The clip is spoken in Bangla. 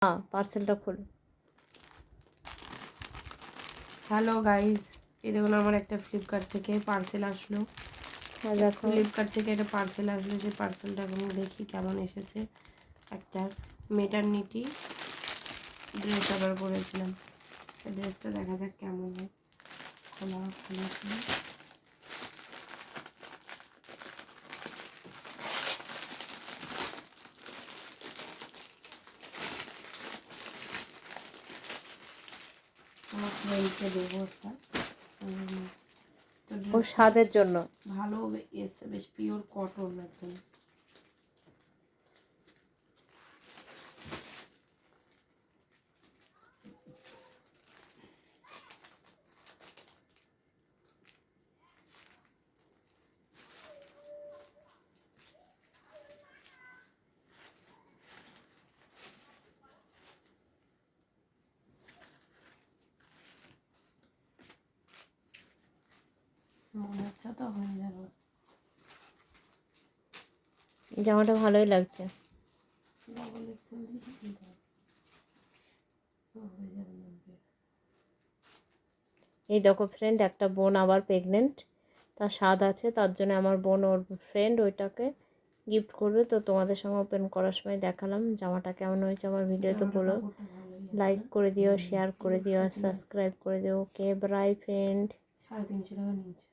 হ্যাঁ, পার্সেলটা খোলো। হ্যালো গাইস, এই দেখুন আমার একটা ফ্লিপকার্ট থেকে পার্সেল আসলো। দেখো, ফ্লিপকার্ট থেকে একটা পার্সেল আসলো, যে পার্সেলটা আমি দেখি কেমন এসেছে। একটা মেটারনিটি ড্রেস অর্ডার করেছিলাম, ড্রেসটা দেখা যাক কেমন হয়। খোলা দেবো একটা। ও স্বাদের জন্য। ভালো এসে, বেশ পিওর কটন একদম। মনে হচ্ছে তো হয়ে যাবে। জামাটা ভালোই লাগছে। ডবল এক্সেল দিয়ে দিতে হবে। হয়ে যাবে। এই দেখো ফ্রেন্ড, একটা বোন আবার প্রেগনেন্ট, তার স্বাদ আছে, তার জন্য আমার বোন ওর ফ্রেন্ড ওইটাকে গিফট করবে। তো তোমাদের সঙ্গে ওপেন করার সময় দেখালাম জামাটা কেমন হয়েছে। আমার ভিডিওতে বলো, লাইক করে দিও, শেয়ার করে দিও আর সাবস্ক্রাইব করে দিও। Okay bye friend. 350 টাকা নিয়েছে।